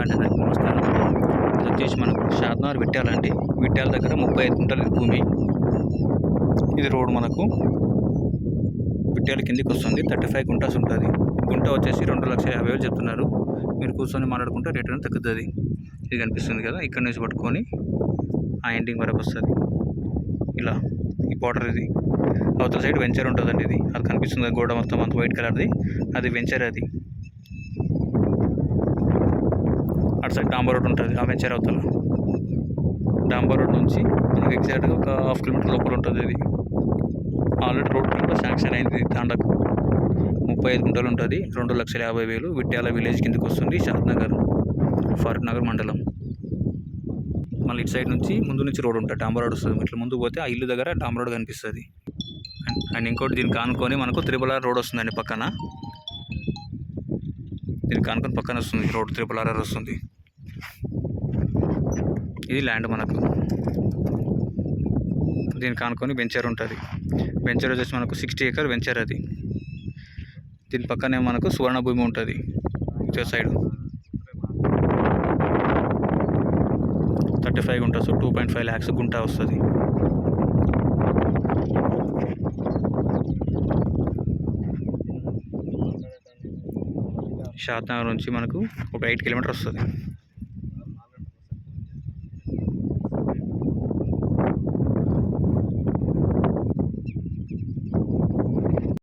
అంటే దానికి నమస్కారం. ఇది వచ్చేసి మనకు షాద్నగర్ విట్యాలండి. విట్యాల దగ్గర 35 గుంటలు భూమి. ఇది రోడ్ మనకు విట్యాల కిందికి వస్తుంది. 35 గుంటాస్ ఉంటుంది. గుంట వచ్చేసి 2,50,000 చెప్తున్నారు. మీరు కూర్చొని మాట్లాడుకుంటే రేట్ అనేది తగ్గుతుంది. ఇది కనిపిస్తుంది కదా, ఇక్కడ నుంచి పట్టుకొని ఆ ఎండింగ్ వరకు వస్తుంది. ఇలా ఈ బార్డర్ ఇది. అవతల సైడ్ వెంచర్ ఉంటుందండి. ఇది అది కనిపిస్తుంది గోడ మొత్తం అంత వైట్ కలర్ది, అది వెంచర్. అది అటు సైడ్ డాంబర్ రోడ్ ఉంటుంది. ఆ వెంచర్ అవతల డాంబర్ రోడ్ నుంచి మనకి ఎగ్జాక్ట్గా ఒక 1/2 కిలోమీటర్ లోపల ఉంటుంది. ఇది ఆల్రెడీ రోడ్ కూడా శాంక్షన్ అయింది. తాండకు 35 గుంటలు ఉంటుంది. 2,50,000 విట్యాల విలేజ్ కిందకి వస్తుంది. షాద్నగర్ ఫారూక్ నగర్ మండలం. మళ్ళీ ఇటు సైడ్ నుంచి ముందు నుంచి రోడ్ ఉంటుంది, డాంబర్ రోడ్ వస్తుంది. ఇట్లా ముందుకు పోతే ఆ ఇల్లు దగ్గర డాంబర్ రోడ్ కనిపిస్తుంది. అండ్ ఇంకోటి దీనికి ఆనుకొని మనకు త్రిపుల్-ఆర్ రోడ్ వస్తుందండి పక్కన. దీనికి ఆనుకొని పక్కన వస్తుంది రోడ్, త్రిపుల్-ఆర్ వస్తుంది. ఇది ల్యాండ్ మనకు. దీనికి ఆనుకొని వెంచర్ ఉంటుంది. వెంచర్ వచ్చేసి మనకు 60 ఎకర్ వెంచర్. అది దీని పక్కనే మనకు సువర్ణ భూమి ఉంటుంది. ఇటు సైడ్ 35 గుంటాస్ 2.5 lakhs గుంట వస్తుంది. షాద్నగర్ నుంచి మనకు ఒక 8 కిలోమీటర్ వస్తుంది.